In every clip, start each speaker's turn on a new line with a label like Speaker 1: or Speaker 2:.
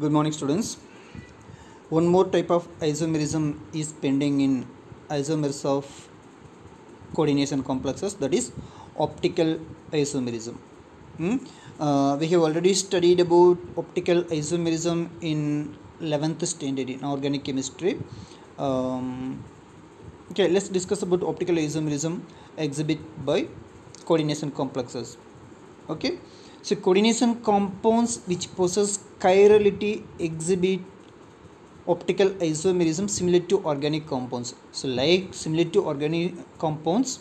Speaker 1: Good morning, students. One more type of isomerism is pending in isomers of coordination complexes, that is optical isomerism. We have already studied about optical isomerism in 11th standard in organic chemistry. Okay, let's discuss about optical isomerism exhibit by coordination complexes. Okay, so coordination compounds which possess chirality exhibit optical isomerism similar to organic compounds. So like similar to organic compounds,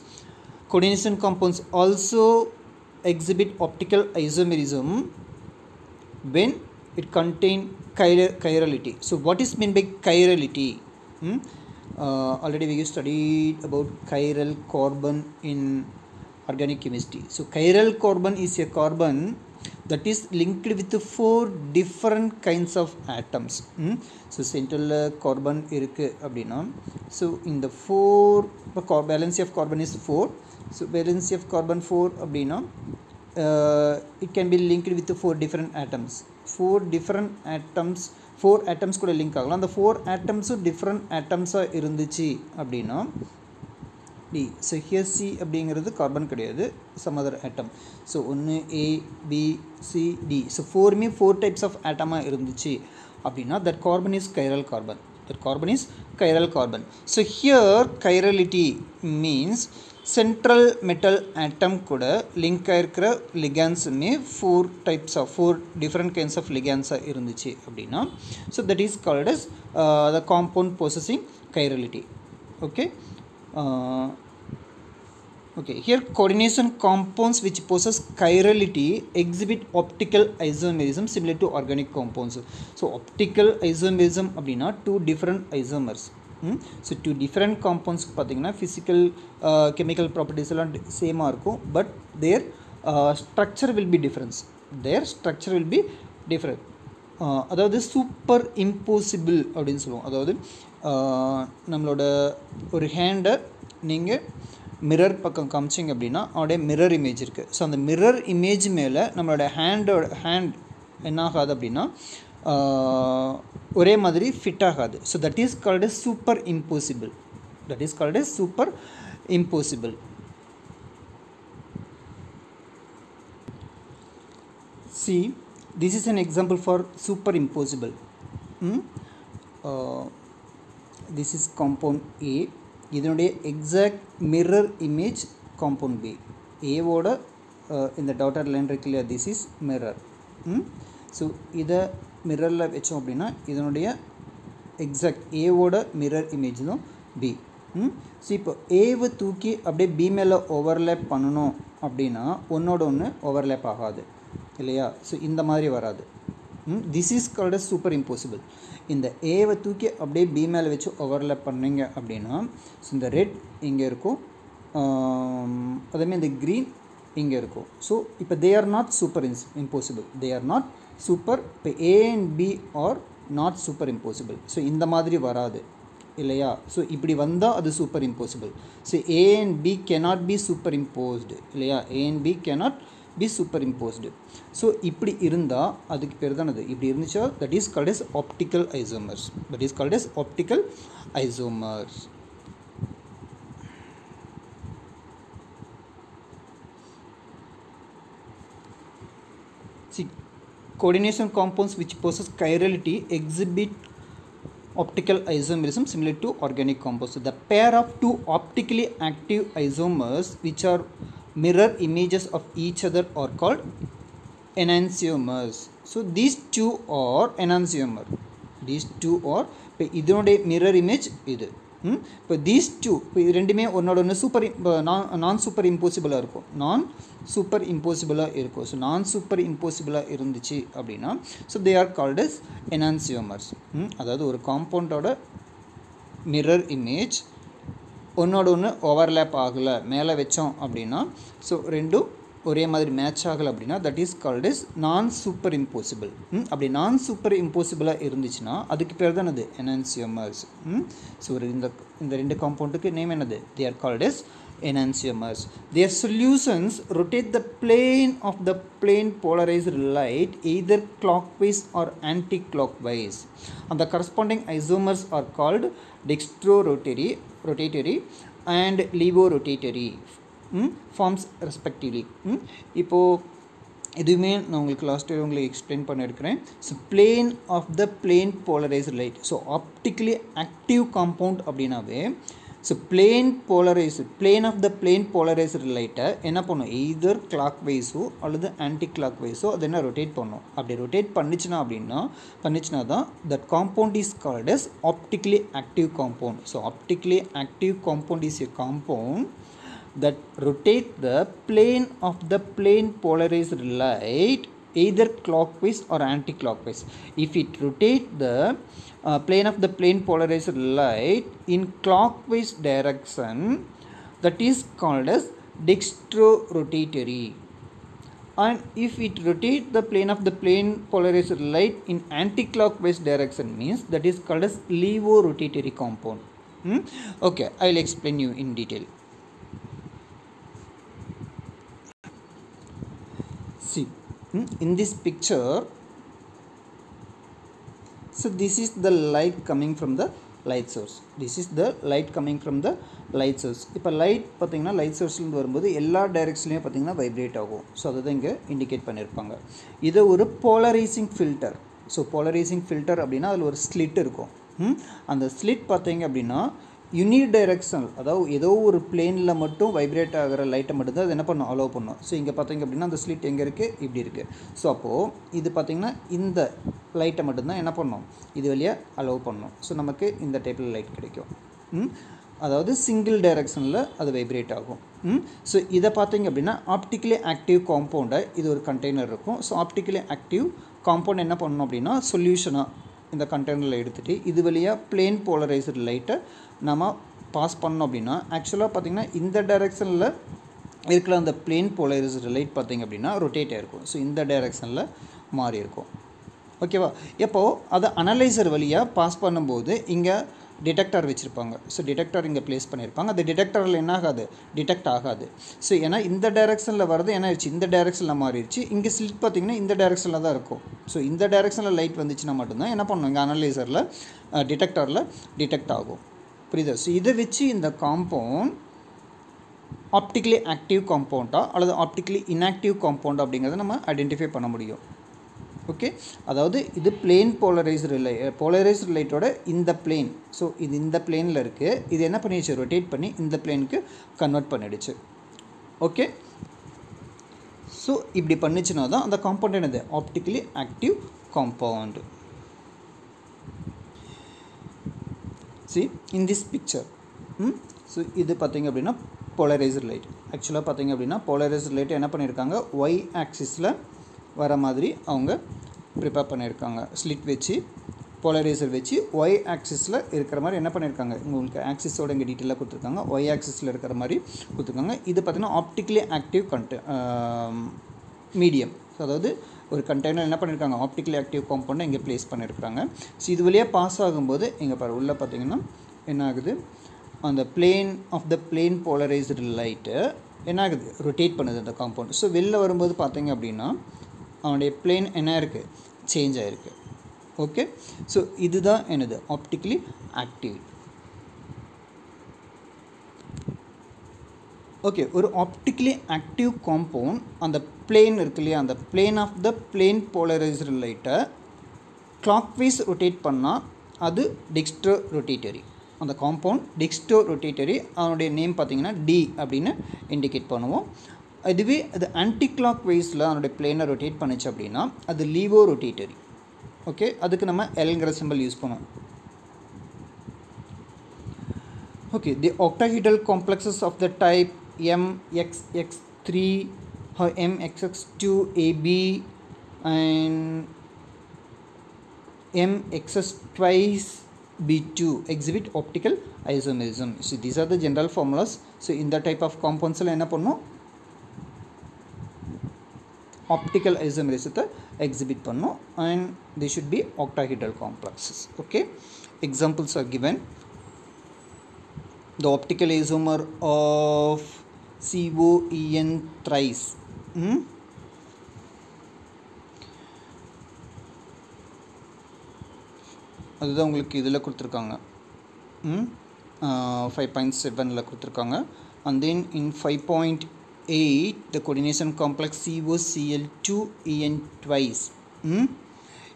Speaker 1: coordination compounds also exhibit optical isomerism when it contain chirality. So what is meant by chirality? Already we studied about chiral carbon in organic chemistry. So chiral carbon is a carbon that is linked with 4 different kinds of atoms. So central carbon irukku அப்படினா, so in the 4 valency of carbon is 4. So valency of carbon 4 அப்படினா, it can be linked with 4 different atoms. 4 atoms கூட link ஆகலாம். அந்த 4 atoms different atoms இருந்துச்சு அப்படினா D. So here C அப்படிங்கிறது carbon கிடையாது, some other atom. So 1 A B C D. So 4 types of atom இருந்துச்சு அப்படினா that carbon is chiral carbon. That carbon is chiral carbon. So here chirality means central metal atom கூட link ஆயிருக்கிற ligands May 4 different kinds of ligands இருந்துச்சு அப்படினா, so that is called as the compound possessing chirality. Okay. Okay, here coordination compounds which possess chirality exhibit optical isomerism similar to organic compounds. So optical isomerism அப்படினா 2 different isomers. So 2 different compounds பார்த்தீங்கன்னா physical chemical properties எல்லாம் சேமா இருக்கும், but their structure will be different. அதாவது super impossible அப்படின்னு சொல்லுவோம். அதாவது நம்மளோட ஒரு ஹேண்டை நீங்கள் மிரர் பக்கம் காமிச்சிங்க அப்படின்னா அவனுடைய மிரர் இமேஜ் இருக்குது. ஸோ அந்த மிரர் இமேஜ் மேலே நம்மளோட ஹேண்ட் என்ன ஆகாது அப்படின்னா ஒரே மாதிரி ஃபிட் ஆகாது. So that is called as superimposable. See, this is an example for super impossible. This is compound A. இதனுடைய exact mirror image compound B. ஏவோட இந்த டாட்டட் லைன் இருக்கு இல்லையா, திஸ் இஸ் மிரர். ஸோ இதை மிரரில் வச்சோம் அப்படின்னா இதனுடைய எக்ஸாக்ட் ஏவோட மிரர் இமேஜ் தான் பி. ஸோ இப்போ ஏவை தூக்கி அப்படியே பி மேலே ஓவர்லேப் பண்ணணும் அப்படின்னா ஒன்றோட ஒன்று ஓவர்லேப் ஆகாது இல்லையா. ஸோ இந்த மாதிரி வராது. This is called as superimposable. இந்த ஏவை தூக்கி அப்படியே பி மேலே வச்சு ஓவர்லேப் பண்ணிங்க அப்படின்னா, ஸோ இந்த ரெட் இங்கே இருக்கும், அதேமாதிரி இந்த க்ரீன் இங்கே இருக்கும். ஸோ இப்போ they are not superimposable. இப்போ A and B are not superimposable. So இந்த மாதிரி வராது இல்லையா. ஸோ இப்படி வந்தால் அது superimposable. So A and B cannot be superimposed இல்லையா. A and B cannot be superimposed. So இப்படி இருந்தால் அதுக்கு பேர் தான் அது. இப்படி இருந்துச்சா that is called as optical isomers. See, coordination compounds which possess chirality exhibit optical isomerism similar to organic compounds. So the pair of 2 optically active isomers which are mirror images of each other are called enantiomers. So these two are enantiomer. இப்போ இதனுடைய mirror image இது. இப்போ these two இப்போ இது ரெண்டுமே ஒன்னோட ஒன்று நான் சூப்பர் இம்போசிபிளாக இருக்கும். ஸோ நான் சூப்பர் இம்போசிபிளாக இருந்துச்சு அப்படின்னா so they are called as enantiomers. அதாவது ஒரு காம்பவுண்டோட மிரர் இமேஜ் ஒன்றோட ஒன்று ஓவர்லேப் ஆகலை, மேலே வச்சோம் அப்படின்னா, ஸோ ரெண்டும் ஒரே மாதிரி மேட்ச் ஆகலை அப்படின்னா தட் இஸ் கால்ட் இஸ் நான் சூப்பர் இம்போசிபிள். அப்படி நான் சூப்பர் இம்போசிபிளாக இருந்துச்சுன்னா அதுக்கு பேர் தான் அது enantiomers. ஸோ இந்த 2 காம்பவுண்டுக்கு நேம் என்னது? தே are called is enantiomers. Their solutions rotate the plane of the plane polarized light either clockwise or anti-clockwise, and the corresponding isomers are called dextrorotatory and levorotatory forms respectively. இப்போது இதுவுமே நான் உங்களுக்கு last year உங்களுக்கு explain பண்ணியிருக்கிறேன். So plane of the plane polarised light, so optically active compound அப்படின்னாவே so plane of the plane polarised லைட்டை என்ன பண்ணும், எய்தர் கிளாக் வைஸோ அல்லது ஆன்டி கிளாக் வைஸோ அது என்ன ரொட்டேட் பண்ணும். அப்படி ரொட்டேட் பண்ணிச்சுன்னா தான் that compound is called as optically active compound. So optically active compound is a compound that rotate the plane of the plane polarized light either clockwise or anti-clockwise. If it rotate the plane of the plane polarized light in clockwise direction, that is called as dextrorotatory. And if it rotate the plane of the plane polarized light in anti-clockwise direction, means that is called as levorotatory compound. Okay, I will explain you in detail. See, in this picture, so this is the light coming from the light source. இப்போ light பார்த்தீங்கன்னா light சோர்ஸ்லேருந்து வரும்போது எல்லா டைரெக்ஷன்லையும் பார்த்தீங்கன்னா vibrate ஆகும். So அதை தான் இங்கே indicate பண்ணியிருப்பாங்க. இதை ஒரு polarising filter. So polarising filter அப்படின்னா அதில் ஒரு ஸ்லிட் இருக்கும். அந்த ஸ்லிட் பார்த்தீங்க அப்படின்னா யூனிடைரெக்ஷனல், அதாவது ஏதோ ஒரு பிளேனில் மட்டும் வைப்ரேட் ஆகிற லைட்டை மட்டும்தான் அது என்ன பண்ணும், அலோவ் பண்ணும். ஸோ இங்கே பார்த்தீங்க அப்படின்னா அந்த ஸ்லிட் எங்கே இருக்குது, இப்படி இருக்குது. ஸோ அப்போது இது பார்த்திங்கன்னா இந்த லைட்டை மட்டும்தான் என்ன பண்ணும், இது வழியாக அலோவ் பண்ணும். ஸோ நமக்கு இந்த டைப்பில் லைட் கிடைக்கும். அதாவது சிங்கிள் டைரெக்ஷனில் அது வைப்ரேட் ஆகும். ஸோ இதை பார்த்தீங்க அப்படின்னா ஆப்டிக்கலி ஆக்டிவ் காம்பவுண்டை, இது ஒரு கண்டெய்னர் இருக்கும். ஸோ ஆப்டிக்கலி ஆக்டிவ் காம்பவுண்ட் என்ன பண்ணணும் அப்படின்னா சொல்யூஷனாக இந்த கண்டெய்னரில் எடுத்துகிட்டு இது வழியாக பிளேன் போலரைஸ்டு லைட்டை நம்ம பாஸ் பண்ணோம் அப்படின்னா ஆக்சுவலாக பார்த்திங்கன்னா இந்த டைரெக்ஷனில் இருக்கிற அந்த பிளேன் போலரைஸ்டு லைட் பார்த்திங்க அப்படின்னா ரொட்டேட் ஆகிருக்கும். ஸோ இந்த டைரெக்ஷனில் மாறி இருக்கும். ஓகேவா? எப்போது அதை அனலைசர் வழியாக பாஸ் பண்ணும்போது இங்கே டிடெக்டர் வச்சுருப்பாங்க. ஸோ டிடெக்டர் இங்கே ப்ளேஸ் பண்ணியிருப்பாங்க. அந்த டிடெக்டரில் என்ன ஆகாது, டிடெக்ட் ஆகாது. ஸோ ஏன்னா இந்த டைரெக்ஷனில் வரது என்ன ஆயிடுச்சு, இந்த டைரெக்ஷனில் மாறிடுச்சு. இங்கே ஸ்லிட் பார்த்திங்கன்னா இந்த டைரெக்ஷனில் தான் இருக்கும். ஸோ இந்த டைரெக்ஷனில் லைட் வந்துச்சுன்னா மட்டும்தான் என்ன பண்ணணும், இங்கே அனலைசரில் டிடெக்டரில் டிடெக்ட் ஆகும். புரியுதா? ஸோ இதை வச்சு இந்த காம்பவுண்ட் ஆப்டிக்கலி ஆக்டிவ் காம்பவுண்டா அல்லது ஆப்டிக்கலி இன்ஆக்டிவ் காம்பவுண்ட் அப்படிங்கிறத நம்ம ஐடென்டிஃபை பண்ண முடியும். ஓகே, அதாவது இது பிளேன் போலரைஸ்டு லைட்டோட இந்த பிளேன். ஸோ இது இந்த பிளேனில் இருக்குது. இது என்ன பண்ணிடுச்சு, ரொட்டேட் பண்ணி இந்த பிளேனுக்கு கன்வெர்ட் பண்ணிடுச்சு. ஓகே, ஸோ இப்படி பண்ணிச்சுன்னா தான் அந்த காம்பவுண்ட் என்னது, optically active compound. See in this picture, so இது பார்த்திங்க அப்படின்னா போலரைஸ்டு லைட். ஆக்சுவலாக பார்த்திங்க அப்படின்னா போலரைஸ்டு லைட் என்ன பண்ணியிருக்காங்க, ஒய் ஆக்சிஸில் வர மாதிரி அவங்க ப்ரிப்பேர் பண்ணியிருக்காங்க. ஸ்லிட் வச்சு போலரைசர் வச்சு ஒய் ஆக்சிஸில் இருக்கிற மாதிரி என்ன பண்ணியிருக்காங்க, உங்களுக்கு ஆக்சிஸோட இங்கே டீட்டெயிலாக கொடுத்துருக்காங்க. ஒய் ஆக்சிஸில் இருக்கிற மாதிரி கொடுத்துருக்காங்க. இது பார்த்திங்கன்னா ஆப்டிக்கலி ஆக்டிவ் மீடியம். ஸோ அதாவது ஒரு கண்டெய்னர் என்ன பண்ணியிருக்காங்க, ஆப்டிக்கலி ஆக்டிவ் காம்பவுண்டை இங்கே ப்ளேஸ் பண்ணியிருக்காங்க. ஸோ இது வழியாக பாஸ் ஆகும்போது இங்கே பாரு உள்ளே பார்த்திங்கன்னா என்ன ஆகுது, அந்த plane of the plane polarised light என்ன ஆகுது, ரொட்டேட் பண்ணுது அந்த காம்பவுண்ட். ஸோ வெளில வரும்போது பார்த்திங்க அப்படின்னா அவனுடைய பிளேன் என்ன இருக்குது, சேஞ்ச் ஆகிருக்கு. ஓகே, ஸோ இதுதான் என்னது, ஆப்டிக்கலி ஆக்டிவ். ஓகே, ஒரு ஆப்டிக்கலி ஆக்டிவ் காம்பவுண்ட் அந்த பிளேன் இருக்கு இல்லையா, அந்த plane of the plane polarised லைட்டை கிளாக்வைஸ் ரொட்டேட் பண்ணால் அது டெக்ஸ்ட்ரோரொட்டேட்டரி. அந்த காம்பவுண்ட் டெக்ஸ்ட்ரோரொட்டேட்டரி. அதனுடைய நேம் பார்த்திங்கன்னா டி அப்படின்னு இண்டிகேட் பண்ணுவோம். இதுவே அது ஆன்டி கிளாக் வைஸில் அதனுடைய பிளேனை ரொட்டேட் பண்ணிச்சு அப்படின்னா அது லீவோரொட்டேட்டரி. ஓகே, அதுக்கு நம்ம எல்ங்கிற சிம்பிள் யூஸ் பண்ணுவோம். Okay, the octahedral complexes of the type MXX3 or MXX2AB and MXX twice B2 exhibit optical isomerism. So these are the general formulas. So in the type of compounds la enna pannum, optical isomerism exhibit pannum, and they should be octahedral complexes. Okay, examples are given. the optical isomer of COEN thrice. அதுதான் உங்களுக்கு இதில் கொடுத்துருக்காங்க 5.7ல் கொடுத்துருக்காங்க. And then in 5.8 the coordination complex COCl2En twice.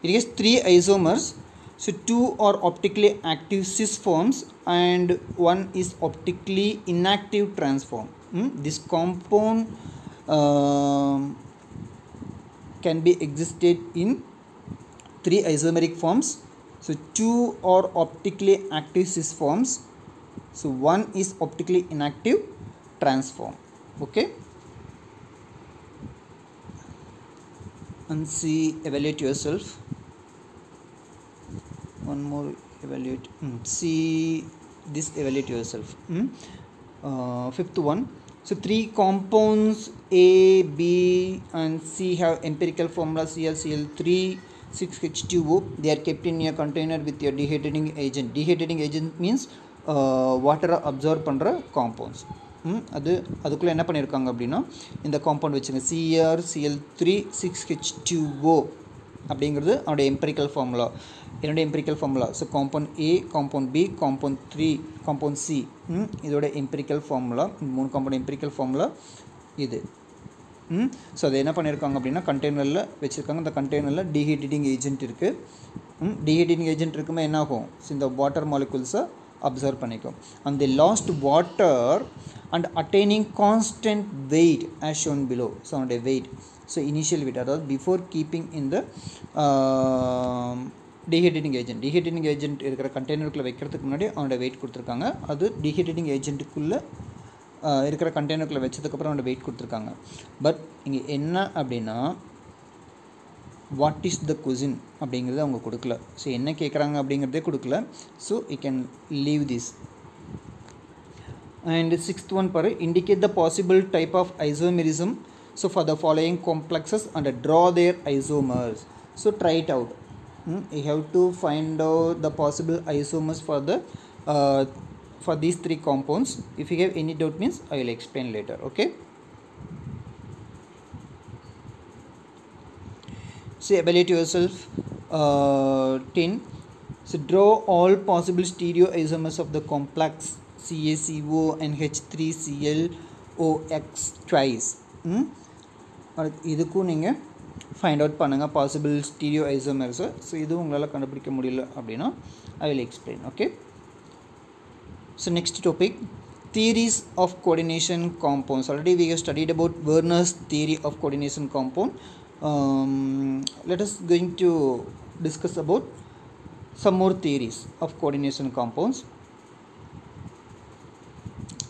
Speaker 1: It has 3 isomers. So 2 are optically active cis forms and 1 is optically inactive trans form. This compound can be existed in 3 isomeric forms. So 2 are optically active cis forms. So 1 is optically inactive trans form. Okay. And see, evaluate yourself. One more evaluate. See this, evaluate yourself. Fifth one. So 3 compounds A, B and C have empirical formula ClCl3 6H2O. They are kept in a container with your dehydrating agent. Dehydrating agent means water absorb பண்ணுற compounds. அதுக்குள்ளே என்ன பண்ணியிருக்காங்க அப்படின்னா இந்த compound வச்சுங்க CrCl3 6H2O அப்படிங்கிறது அதோட empirical formula. என்னோட empirical formula. So compound A, compound B, compound 3, compound C. இதோட empirical formula, 3 compound empirical formula இது. ஸோ அதை என்ன பண்ணியிருக்காங்க அப்படின்னா கண்டெய்னரில் வச்சுருக்காங்க. இந்த கண்டெய்னரில் டீஹீட்டிங் ஏஜென்ட் இருக்குது. டீஹீட்டிங் ஏஜென்ட் இருக்குமே என்ன ஆகும், ஸோ இந்த வாட்டர் மாலிகுல்ஸை அப்சர்வ் பண்ணிக்கும். And they lost water and attaining constant weight as shown below. So on the weight, so initial weight, அதாவது before keeping in the dehydrating agent. dehydrating agent இருக்கிற கண்டெய்னருக்குள்ளே வைக்கிறதுக்கு முன்னாடி அவனோட வெயிட் கொடுத்துருக்காங்க. அது dehydrating agentக்குள்ளே இருக்கிற கண்டெய்னருக்குள்ளே வச்சதுக்கப்புறம் அவனோட வெயிட் கொடுத்துருக்காங்க. பட் இங்கே என்ன அப்படின்னா வாட் இஸ் த கொஸ்டின் அப்படிங்கிறது அவங்க கொடுக்கல. ஸோ என்ன கேட்குறாங்க அப்படிங்கிறதே கொடுக்கல. So you can leave this. And sixth one பாரு, indicate the possible type of isomerism. So for the following complexes and draw their isomers. So try it out. You have to find out the possible isomers for these 3 compounds. If you have any doubt means I will explain later. Okay. So evaluate yourself. 10. So draw all possible stereoisomers of the complex CaCO and H3ClOx twice. இதுக்கும் நீங்கள் find out பண்ணுங்கள் possible ஸ்டீரியோஐசோமர்ஸை. So இதுவும் உங்களால் கண்டுபிடிக்க முடியல அப்படின்னா I will explain. Okay. So next topic, theories of coordination compounds. Already we have studied about Werner's theory of coordination compound. Let us going to discuss about some more theories of coordination compounds.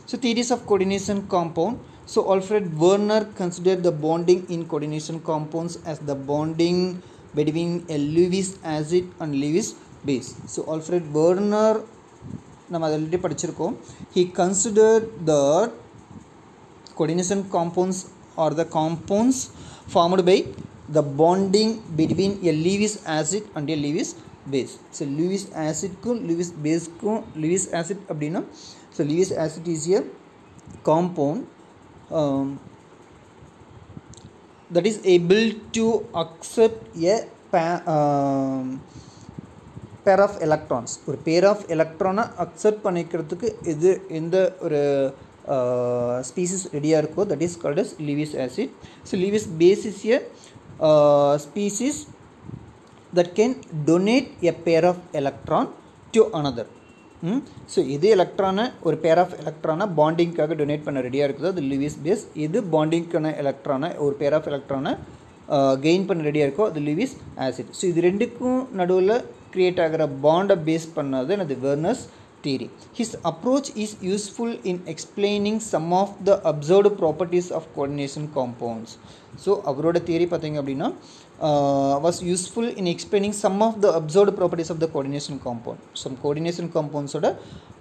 Speaker 1: So theories of coordination compound. So Alfred Werner considered the bonding in coordination compounds as the bonding between a Lewis acid and Lewis base. So Alfred Werner நம்ம அதை already படிச்சிருக்கோம். He considered that coordination compounds are the compounds formed by the bonding between a Lewis acid and a Lewis base. So Lewis acidக்கும் Lewis baseக்கும், Lewis acid அப்படின்னா, so Lewis acid is a compound that is able to accept a pair of electrons. ஒரு pair of electron accept பண்ணிக்கிறதுக்கு இது எந்த ஒரு species ரெடியாக இருக்கோ that is called as Lewis acid. So Lewis base is a species that can donate a pair of electron to another. So இது எலக்ட்ரானை ஒரு பேர் ஆஃப் எலக்ட்ரானை பாண்டிங்காக டொனேட் பண்ண ரெடியாக இருக்குது, அது லிவிஸ் பேஸ். இது பாண்டிங்கான எலக்ட்ரானை ஒரு பேர் ஆஃப் எலக்ட்ரானை கெயின் பண்ண ரெடியாக இருக்கோ அது லிவிஸ் ஆசிட். ஸோ இது ரெண்டுக்கும் நடுவில் கிரியேட் ஆகிற பாண்டை பேஸ் பண்ணது எனது வெர்னர்ஸ் theory. His approach is useful in explaining some of the observed properties of coordination compounds. So அவரோட theory பார்த்தீங்க அப்படின்னா was useful in explaining some of the observed properties of the coordination compound. Some coordination compounds ஓட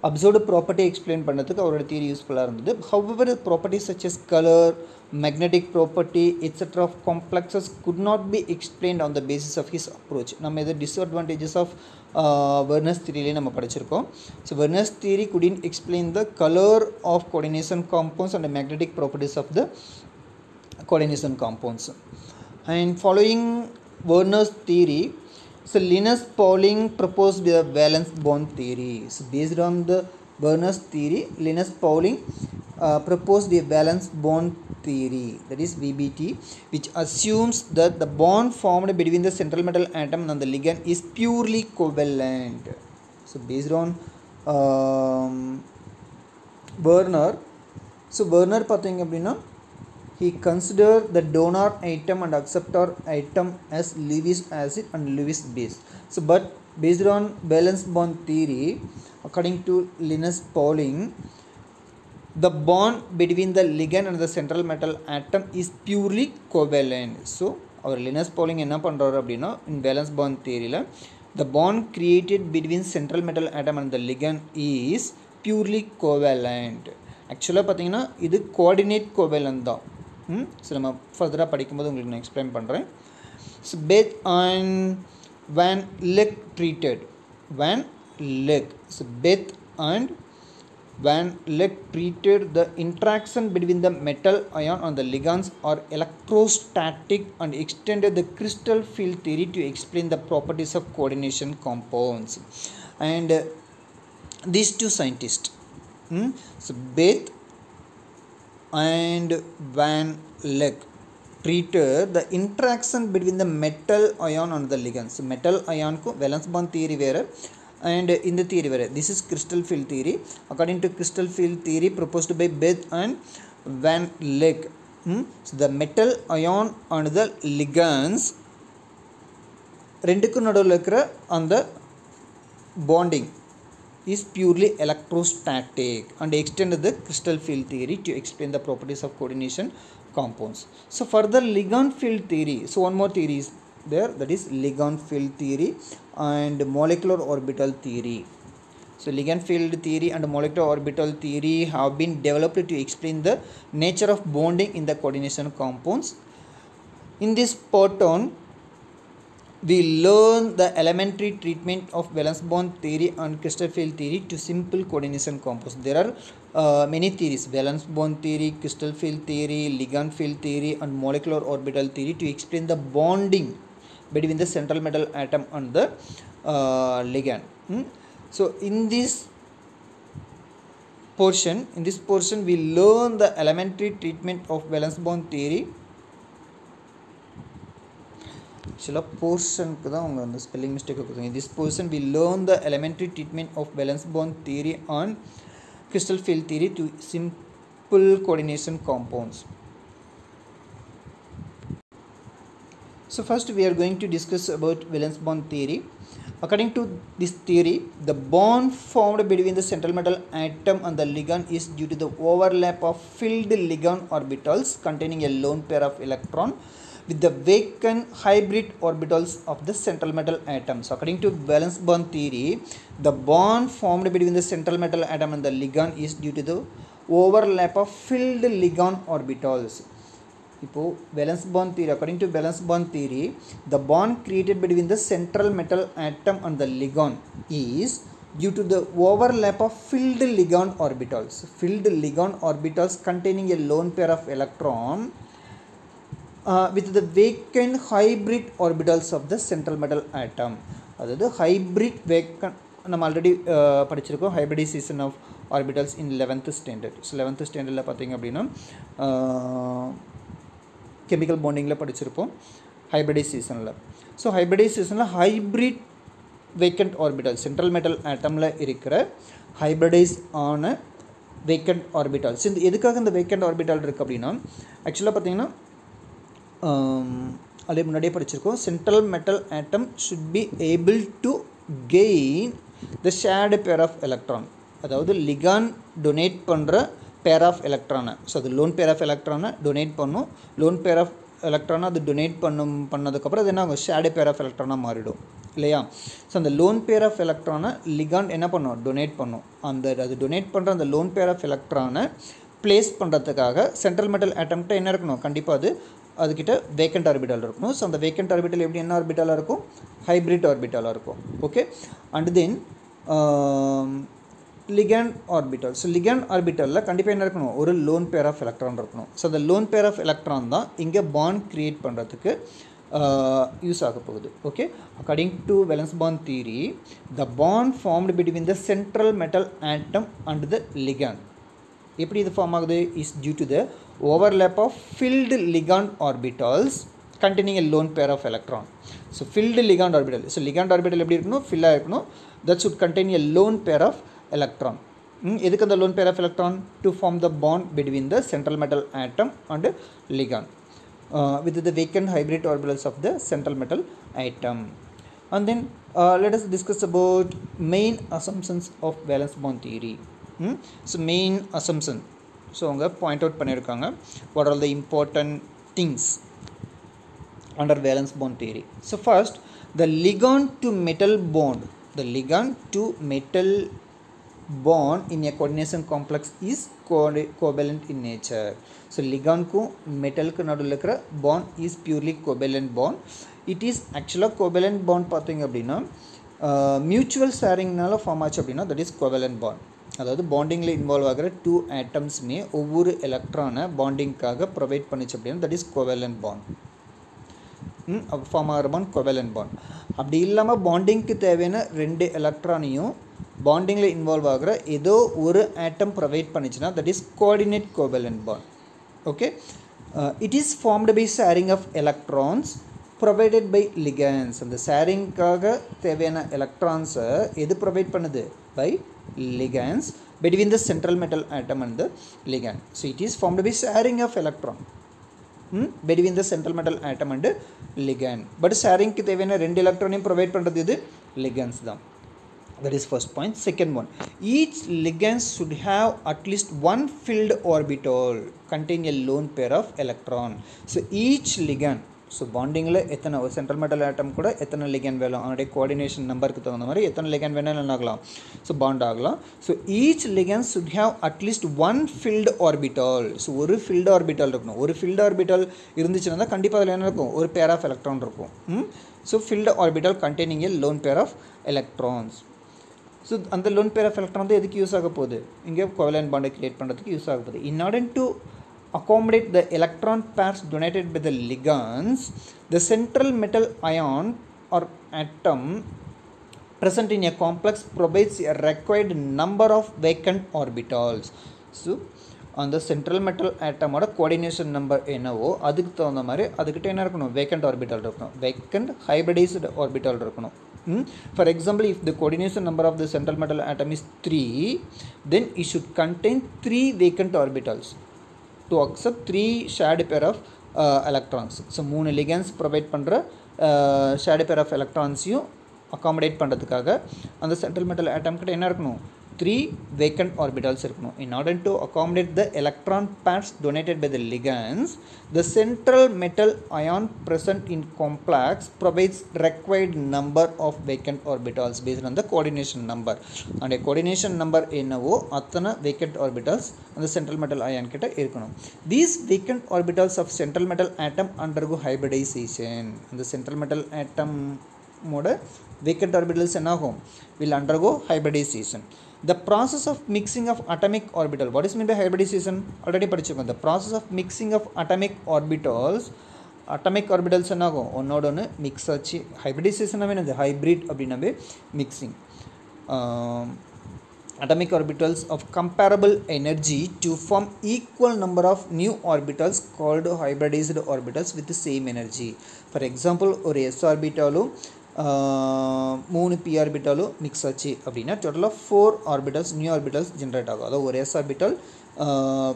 Speaker 1: observed property explain பண்ணதுக்கு அவரோட theory யூஸ்ஃபுல்லாக இருந்தது. However, properties such as color, magnetic property etc. of complexes could not be explained on the basis of his approach. நம்ம இது disadvantages of Werner's theory நம்ம படிச்சிருக்கோம். So Werner's theory couldn't explain the color of coordination compounds and the magnetic properties of the coordination compounds. And following Werner's theory, so Linus Pauling proposed the valence bond theory. So based on the Werner's theory, Linus Pauling proposed the valence bond theory, that is VBT, which assumes that the bond formed between the central metal atom and the ligand is purely covalent. So based on Werner, so Werner பார்த்தீங்க அப்படின்னா he considered the donor atom and acceptor atom as Lewis acid and Lewis base. So but based on valence bond theory, according to Linus Pauling, the bond between the ligand and the central metal atom is purely covalent. So our Linus Pauling என்ன பண்றாரு அப்படின்னா in valence bond theory ல the bond created between central metal atom and the ligand is purely covalent. Actually பார்த்தீங்கன்னா இது coordinate covalent தான். So நம்ம ஃபர்தராக படிக்கும்போது உங்களுக்கு நான் எக்ஸ்பிளைன் பண்ணுறேன். So Bethe and Van Leck treated Van Leck. So Bethe and Van Leck treated the interaction between the metal ion and the ligands are electrostatic and extended the crystal field theory to explain the properties of coordination compounds. And these two scientists, so Bethe and Van Leck treated the interaction between the metal ion and the ligands. So metal ion ko valence bond theory வேற and in the theory வேற. This is crystal field theory. According to crystal field theory proposed by Bethe and Van Leck, so the metal ion and the ligands ரெண்டுக்கு நடுவுல இருக்கிற அந்த bonding is purely electrostatic and extended the crystal field theory to explain the properties of coordination compounds. So further ligand field theory, so one more theory is there, that is ligand field theory and molecular orbital theory. So ligand field theory and molecular orbital theory have been developed to explain the nature of bonding in the coordination compounds. In this part on we learn the elementary treatment of valence bond theory and crystal field theory to simple coordination compounds. There are many theories: valence bond theory, crystal field theory, ligand field theory and molecular orbital theory to explain the bonding between the central metal atom and the ligand. So in this portion we learn the elementary treatment of valence bond theory. சில போர்ஷனுக்கு தான் அவங்க அந்த spelling mistake கொடுத்தாங்க. This portion we learn the elementary treatment of valence bond theory and crystal field theory to simple coordination compounds. So first we are going to discuss about valence bond theory. According to this theory, the bond formed between the central metal atom and the ligand is due to the overlap of filled ligand orbitals containing a lone pair of electron with the vacant hybrid orbitals of the central metal atom. So according to valence bond theory, the bond formed between the central metal atom and the ligand is due to the overlap of filled ligand orbitals. இப்போ valence bond theory, according to valence bond theory, the bond created between the central metal atom and the ligand is due to the overlap of filled ligand orbitals. Filled ligand orbitals containing a lone pair of electron with the vacant hybrid orbitals of the central metal atom. அதாவது hybrid vacant நம்ம already படிச்சிருக்கோம், hybridization of orbitals in 11th standard. So 11th standardல பார்த்தீங்க அப்படின்னா chemical பாண்டிங்கில் படிச்சிருப்போம் ஹைப்ரிடைசேஷனில். So ஹைப்ரிடைசேஷனில் hybrid vacant orbital central metal ஆட்டமில் இருக்கிற ஹைப்ரிடைஸ் ஆன வேக்கண்ட் ஆர்பிட்டல்ஸ். இந்த எதுக்காக இந்த வேக்கண்ட் ஆர்பிட்டல் இருக்குது அப்படின்னா, ஆக்சுவலாக பார்த்தீங்கன்னா அதே முன்னாடியே படிச்சிருக்கோம், central metal atom should be able to gain the shared pair of electron. அதாவது லிகான் டொனேட் பண்ணுற பேர் ஆஃப் எலக்ட்ரானை, ஸோ அது லோன் பேர் ஆஃப் எலக்ட்ரானை டொனேட் பண்ணும். லோன் பேர் ஆஃப் எலக்ட்ரானை அது டொனேட் பண்ணதுக்கப்புறம் அது என்ன ஆகும், ஷேடு பேர் ஆஃப் எலக்ட்ரானாக மாறிடும் இல்லையா. ஸோ அந்த லோன் பேர் ஆஃப் எலக்ட்ரானை லிகான் என்ன பண்ணும், டொனேட் பண்ணும். அது டொனேட் பண்ணுற அந்த லோன் பேர் ஆஃப் எலக்ட்ரானை பிளேஸ் பண்ணுறதுக்காக சென்ட்ரல் மெட்டல் ஆட்டம்கிட்ட என்ன இருக்கணும், கண்டிப்பாக அதுக்கிட்ட வேக்கண்ட் ஆர்பிட்டால் இருக்கணும். ஸோ அந்த வேக்கண்ட் ஆர்பிட்டல் எப்படி என்ன ஆர்பிட்டாலாக இருக்கும், ஹைப்ரிட் ஆர்பிட்டாலாக இருக்கும். Okay, and then ligand orbital. So ligand ஆர்பிட்டலில் கண்டிப்பாக என்ன இருக்கணும், ஒரு லோன் பேர் ஆஃப் எலக்ட்ரான் இருக்கணும். ஸோ அந்த லோன் பேர் ஆஃப் எலக்ட்ரான் தான் இங்கே பாண்ட் க்ரியேட் பண்ணுறதுக்கு யூஸ் ஆக போகுது. Okay, according to valence bond theory the bond formed between the central metal atom and the ligand எப்படி இது ஃபார்ம் ஆகுது, is due to the overlap of filled ligand orbitals containing a lone pair of electron. So filled ligand orbital. So ligand orbital எப்படி இருக்கணும், ஃபில்லாக இருக்கணும். That should contain a lone pair of electron. எதுக்கு அந்த lone pair of electron? To form the bond between the central metal atom and ligand with the vacant hybrid orbitals of the central metal atom. And then let us discuss about main assumptions of valence bond theory. So main assumption. So அவங்க point out பண்ணியிருக்காங்க what are the important things under valence bond theory. So first, the ligand to metal bond in a coordination complex is covalent in nature. So ligand ku metal ku நடுவுல இருக்கிற bond is purely covalent bond. It is actually covalent bond பார்த்தீங்க அப்படின்னா mutual sharingனால form ஆச்சு அப்படின்னா that is covalent bond. அதாவது பாண்டிங்கில் involve ஆகிற 2 ஆட்டம்ஸுமே ஒவ்வொரு எலக்ட்ரானை பாண்டிங்காக ப்ரொவைட் பண்ணிச்சு அப்படின்னா that is covalent bond. Form ஆகிற பாண்ட் கோவேலன்ட் பாண்ட். அப்படி இல்லாமல் பாண்டிங்க்கு தேவையான 2 எலக்ட்ரானையும் பாண்டிங்கில் இன்வால்வ் ஆகிற ஏதோ ஒரு ஆட்டம் ப்ரொவைட் பண்ணிச்சுன்னா that is coordinate covalent bond. Okay, it is formed by sharing of electrons provided by ligands. அந்த ஷேரிங்காக தேவையான எலக்ட்ரான்ஸை எது ப்ரொவைட் பண்ணுது, by ligands between the central metal atom and the ligand. So it is formed by sharing of electron between the central metal atom and ligand. But sharing க்கு தேவையான 2 எலக்ட்ரானையும் provide பண்ணுறது இது ligands தான். That is first point. Second one, each ligand should have at least one filled orbital containing a lone pair of electron. So each ligand, so பாண்டிங்கில் எத்தனை ஒரு central metal ஆட்டம் கூட எத்தனை லிகண்ட் வேணும், அவனுடைய கோஆர்டினேஷன் நம்பருக்கு தகுந்த மாதிரி எத்தனை லிகண்ட் வேணாலும் என்ன ஆகலாம், ஸோ பாண்ட் ஆகலாம். So each ligand should have at least one filled orbital. So ஒரு ஃபில்டு ஆர்பிட்டல் இருக்கணும். ஒரு ஃபில்டு ஆர்பிட்டல் இருந்துச்சுன்னா தான் கண்டிப்பாக அதில் என்ன இருக்கும், ஒரு பேர் ஆஃப் எலக்ட்ரான் இருக்கும். So filled orbital containing a lone pair of electrons. So அந்த லோன் பேர் ஆஃப் எலக்ட்ரான் வந்து எதுக்கு யூஸ் ஆக போகுது, இங்கே கோவேலன்ட் பாண்டை கிரியேட் பண்ணுறதுக்கு யூஸ் ஆக போகுது. In order to accommodate the electron pairs donated by the ligands, the central metal ion or atom present in a complex provides a required number of vacant orbitals. So on the central metal atom oda coordination number என்னவோ அதுக்கு தகுந்த மாதிரி அதுக்கிட்ட என்ன இருக்கணும், vacant orbital இருக்கணும், vacant hybridized orbital இருக்கணும். For example, if the coordination number of the central metal atom is 3, then it should contain 3 vacant orbitals to accept 3 shared pair of electrons. So 3 ligands provide பண்ணுற shared pair of electronsையும் accommodate பண்ணுறதுக்காக அந்த central metal atom கிட்ட என்ன இருக்கணும், 3 vacant orbitals இருக்கணும். In order to accommodate the electron pairs donated by the ligands, the central metal ion present in complex provides required number of vacant orbitals based on the coordination number. And a coordination number என்னவோ அத்தனை vacant orbitals அந்த central metal ion கிட்ட இருக்கணும். These vacant orbitals of central metal atom undergo hybridization. அந்த central metal atom மோட vacant orbitals என்ன ஆகும், will undergo hybridization. The process of mixing of atomic orbital. What is meant by hybridization? Already படிச்சிருக்கோம். The process of mixing of atomic orbitals என்ன ஆகும், ஒன்னோட ஒன்று mix ஆச்சு. ஹைப்ரிடைசேஷனாகவே என்னது, ஹைப்ரிட் அப்படின்னாவே mixing. Atomic orbitals of comparable energy to form equal number of new orbitals called hybridized orbitals with the same energy. For example, ஒரு s ஆர்பிட்டாலும் 3 p ஆர்பிட்டாலும் mix ஆச்சு அப்படின்னா டோட்டலாக 4 ஆர்பிட்டல்ஸ் நியூ ஆர்பிட்டல்ஸ் ஜென்ரேட் ஆகும். அதாவது ஒரு s orbital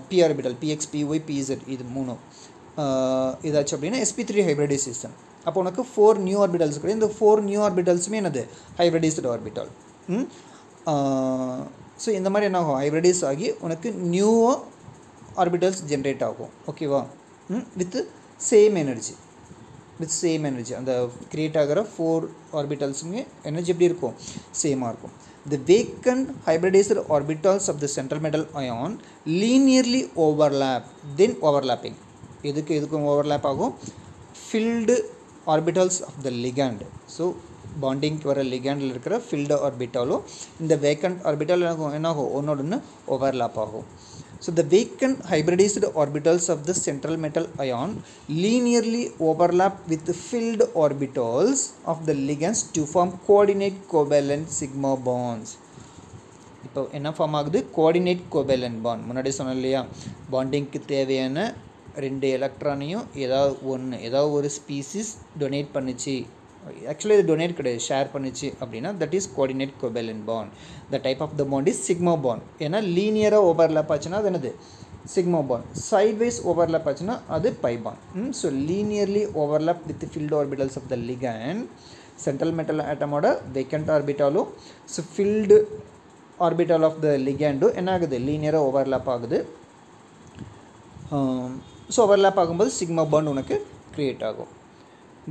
Speaker 1: p orbital px py pz இது 3 இதாச்சு அப்படின்னா sp3 ஹைப்ரிடைசேஷன். அப்போ உனக்கு 4 நியூ ஆர்பிட்டல்ஸ் கிடையாது. இந்த 4 நியூ ஆர்பிட்டல்ஸுமே என்னது, ஹைப்ரிடைஸ்டு ஆர்பிட்டல். ஸோ இந்த மாதிரி என்ன ஆகும், ஹைப்ரிடைஸ் ஆகி உனக்கு நியூ ஆர்பிட்டல்ஸ் ஜென்ரேட் ஆகும். ஓகேவா, வித் சேம் எனர்ஜி அந்த கிரியேட் ஆகிற 4 ஆர்பிட்டல்ஸுமே எனர்ஜி எப்படி இருக்கும், சேமாக இருக்கும். the vacant hybridized orbitals of the central metal ion linearly overlap, then overlapping. இதுக்கும் overlap ஆகும் filled orbitals of the ligand. So bonding வர ligandல இருக்கிற filled orbitalோ இந்த vacant orbital என்னாகும் ஒன்னோட ஒன்று overlap ஆகும். So the vacant hybridized orbitals of the central metal ion linearly overlap with the filled orbitals of the ligands to form coordinate covalent sigma bonds. இப்போ என்ன form ஆகுது coordinate covalent bond. முன்னாடி சொன்னேன் இல்லையா பாண்டிங்க்கு தேவையான ரெண்டு எலக்ட்ரானையும் ஏதாவது ஒரு ஸ்பீசிஸ் டொனேட் பண்ணிச்சு, actually இது டொனேட் கிடையாது ஷேர் பண்ணிச்சு அப்படின்னா that is coordinate covalent bond. The type of the bond is sigma bond. ஏன்னா லீனியராக ஓவர்லாப் ஆச்சுன்னா அது என்னது sigma bond, sideways overlap ஆச்சுன்னா அது pi bond. So linearly overlap with the filled orbitals of the ligand, central metal atom ஓட vacant orbitalோ so filled orbital of the ligand என்ன ஆகுது லீனியராக overlap ஆகுது. ஸோ ஓவர்லாப் ஆகும்போது sigma bond உனக்கு create ஆகும்.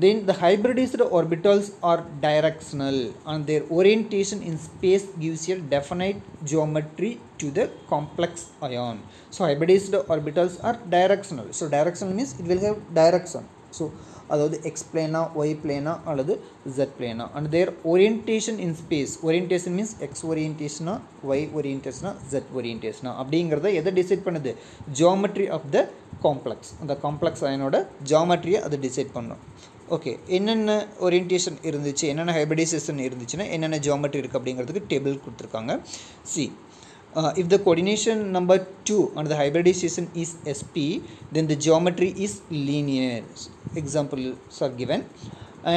Speaker 1: Then the hybridized orbitals are directional and their orientation in space gives a definite geometry to the complex ion. So hybridized orbitals are directional. So directional means it will have direction. So அதாவது x plane y plane அல்லது z plane and their orientation in space, orientation means x orientation y orientation z orientation அப்படிங்கறத எதை decide பண்ணுது geometry of the complex. அந்த complex ion-ஓட geometry அது decide பண்ணும். Okay என்னென்ன orientation இருந்துச்சு என்னென்ன ஹைபிரிடைசேஷன் இருந்துச்சுன்னா என்னென்ன ஜியோமெட்ரி இருக்குது அப்படிங்கிறதுக்கு டேபிள் கொடுத்துருக்காங்க. C if the coordination number 2 and the hybridization is sp then the geometry is linear. Examples are given.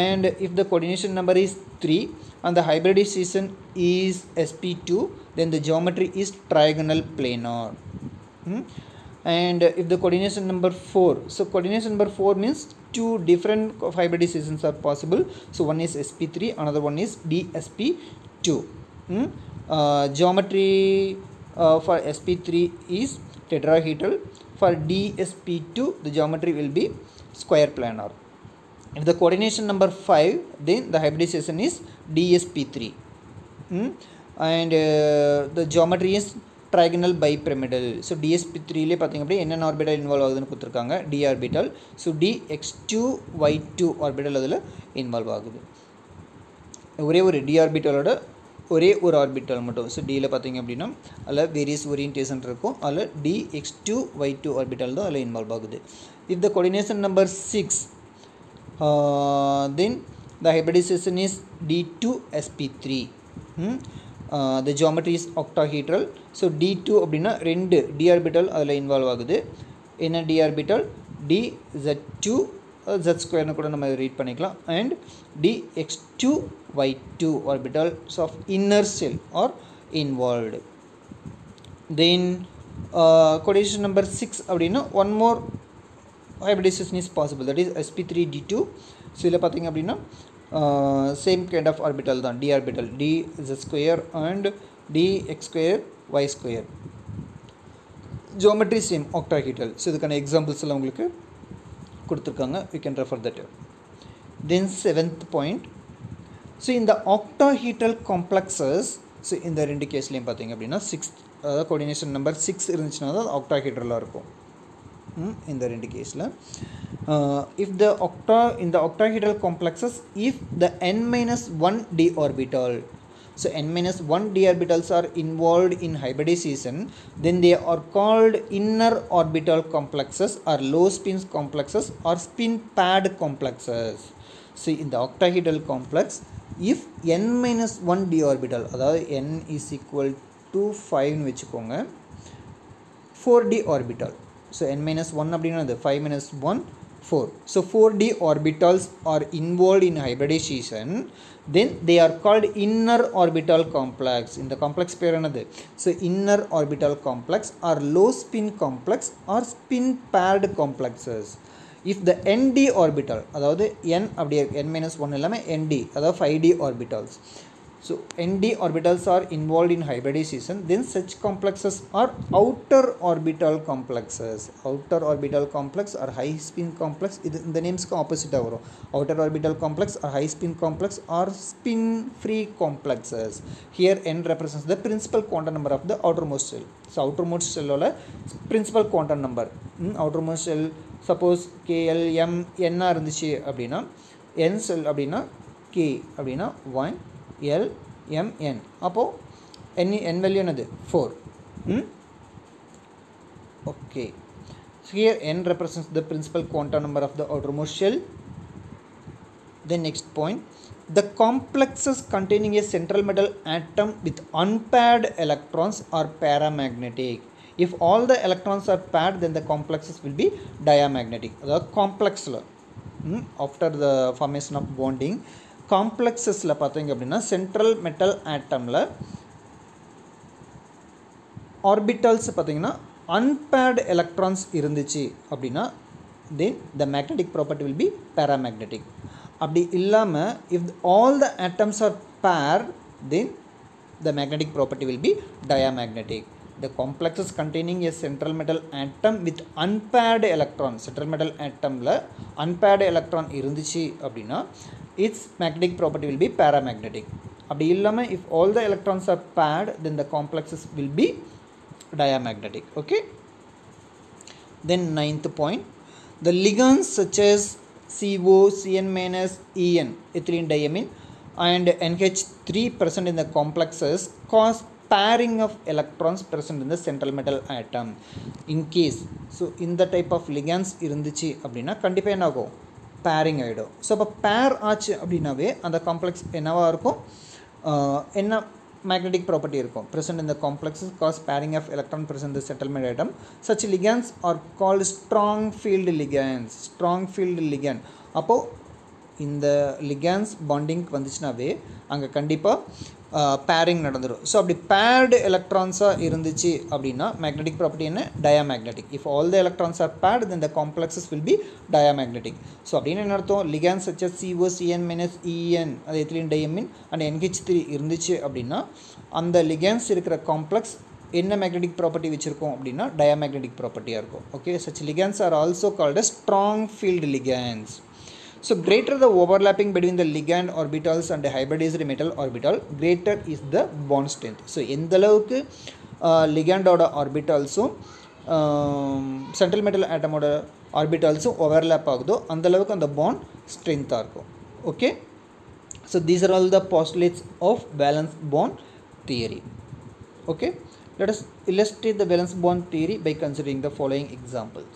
Speaker 1: And if the coordination number is 3 and the hybridization is sp2 then the geometry is trigonal planar. And if the coordination number 4, so coordination number 4 means two different hybridizations are possible. So one is sp3, another one is dsp2. Geometry for sp3 is tetrahedral. For dsp2 the geometry will be square planar. If the coordination number 5 then the hybridization is dsp3. And the geometry is trigonal bipyramidal. So dsp3 லே பாத்தீங்க அப்படியே என்னென்ன orbital involve ஆகுதுன்னு கொடுத்துருக்காங்க d orbital. So dx2 y2 orbital அதில் involve ஆகுது. ஒரே ஒரு d ஆர்பிட்டலோட ஒரே ஒரு ஆர்பிட்டல் மட்டும். ஸோ டியில் பார்த்தீங்க அப்படின்னா அதில் வேரியஸ் ஓரியன்டேஷன் இருக்கும். அதில் dx2 y2 ஆர்பிட்டல் தான் அதில் இன்வால்வ் ஆகுது. If the coordination number 6 then the hybridization is d2sp3. The geometry is octahedral. So d2 அப்படின்னா ரெண்டு d ஆர்பிட்டல் அதில் இன்வால்வ் ஆகுது. என்ன d ஆர்பிட்டல் dz2 z ஸ்கொயர்னு கூட நம்ம ரீட் பண்ணிக்கலாம். And dx2 y2 orbitals of inner shell are involved. Then coordination number 6 அப்படின்னா one more hybridization is possible, that is sp3 d2. So இதில் பார்த்தீங்க அப்படின்னா சேம் கைண்ட் ஆஃப் ஆர்பிட்டல் தான் d orbital dz square and dx square y square. Geometry same octahedral. So இதுக்கான examples எல்லாம் உங்களுக்கு கொடுத்துருக்காங்க, you can refer that. Then 7th point. So இந்த octahedral complexes, so இந்த ரெண்டு கேஸ்லேயும் பார்த்தீங்க அப்படின்னா 6, அதாவது கோஆர்டினேஷன் நம்பர் 6 இருந்துச்சுன்னா தான் ஆக்டாஹெட்ரலாக இருக்கும். இந்த ரெண்டு கேஸில் if the in the octahedral complexes if the n-1 d orbital, so n-1 d orbitals are involved in hybridization, then they are called inner orbital complexes or low spin complexes or spin paired complexes. So in the octahedral complex if n-1 d orbital, அதாவது n is equal to 5 னு வச்சுக்கோங்க, 4d orbital. So n-1 அப்படின்னா 5 minus 1 4. So 4d orbitals are involved in hybridization, then they are called inner orbital complex. இந்த complex பேர் என்னது? So inner orbital complex or low spin complex or spin paired complexes. If the nd orbital, அதாவது n அப்படியே n-1 எல்லாமே nd, அதாவது 5d orbitals. So ND orbitals are involved in hybridization, then such complexes are outer orbital complexes. Outer orbital complex or high spin complex, the names ko opposite avaro. Outer orbital complex or high spin complex or spin free complexes. Here n represents the principal quantum number of the outermost shell. So outermost shell ola principal quantum number, outermost shell suppose KL M N இருந்துச்சு அப்படினா n shell அப்படினா K அப்படினா 1 L M N. அப்போ n value என்னது 4. Okay. So here n represents the principal quantum number of the outermost shell. Then next point, the complexes containing a central metal atom with unpaired electrons are paramagnetic. If all the electrons are paired, then the complexes will be diamagnetic. The complex after the formation of bonding, காம்ப்ளெக்ஸஸில் பார்த்தீங்க அப்படின்னா central metal ஆட்டமில் orbitals பார்த்தீங்கன்னா unpaired electrons இருந்துச்சு அப்படின்னா then the magnetic property will be paramagnetic. அப்படி இல்லாமல் if all the atoms are pair then the magnetic property will be diamagnetic. The complexes containing a central metal atom with unpaired electron, central metal atomல unpaired electron இருந்துச்சு அப்படின்னா its magnetic property will be paramagnetic. அப்படி இல்லாமல் if all the electrons are paired, then the complexes will be diamagnetic. Okay. Then ninth point, the ligands such as CO, Cn-, En, ethylene diamine and NH3 present in the complexes cause pairing of electrons present in the central metal atom. In case, so in the type of ligands இருந்துச்சு அப்படின்னா கண்டிப்பாக என்ன ஆகும், bearing ஆகிடும். So அப்போ பேர் ஆச்சு அப்படின்னாவே அந்த காம்ப்ளெக்ஸ் என்னவாக இருக்கும், என்ன மேக்னெட்டிக் ப்ராப்பர்ட்டி இருக்கும், present in the complexes cause pairing of electron present in the central metal atom. Such ligands are called strong field ligands. Strong field ligand. அப்போது இந்த லிகான்ஸ் பாண்டிங் வந்துச்சுனாவே அங்கே கண்டிப்பாக பேரிங் நடந்துடும். ஸோ அப்படி பேர்டு எலக்ட்ரான்ஸாக இருந்துச்சு அப்படின்னா magnetic property என்ன, diamagnetic. If all the electrons R bird then the complexes will be diamagnetic. So அப்படின்னு என்ன அர்த்தம், ligands such as CO, Cn-, En அது எத்திலீன் டையமின் அண்ட் NH3 இருந்துச்சு அப்படின்னா அந்த லிகான்ஸ் இருக்கிற காம்ப்ளெக்ஸ் என்ன மேக்னெட்டிக் ப்ராப்பர்ட்டி வச்சுருக்கோம் அப்படின்னா டயாமேக்னெட்டிக் ப்ராப்பர்ட்டியாக இருக்கும். Okay, such ligands are also called as strong field ligands. So greater the overlapping between the ligand orbitals and the hybridized metal orbital, greater is the bond strength. So எந்த அளவுக்கு லிகாண்டோட ஆர்பிட்டால்ஸும் central metal ஆட்டமோட ஆர்பிட்டால்ஸும் overlap ஆகுதோ அந்த அளவுக்கு அந்த bond ஸ்ட்ரென்த்தாக இருக்கும். Okay, so these are all the postulates of valence bond theory. Okay, let us illustrate the valence bond theory by considering the following examples.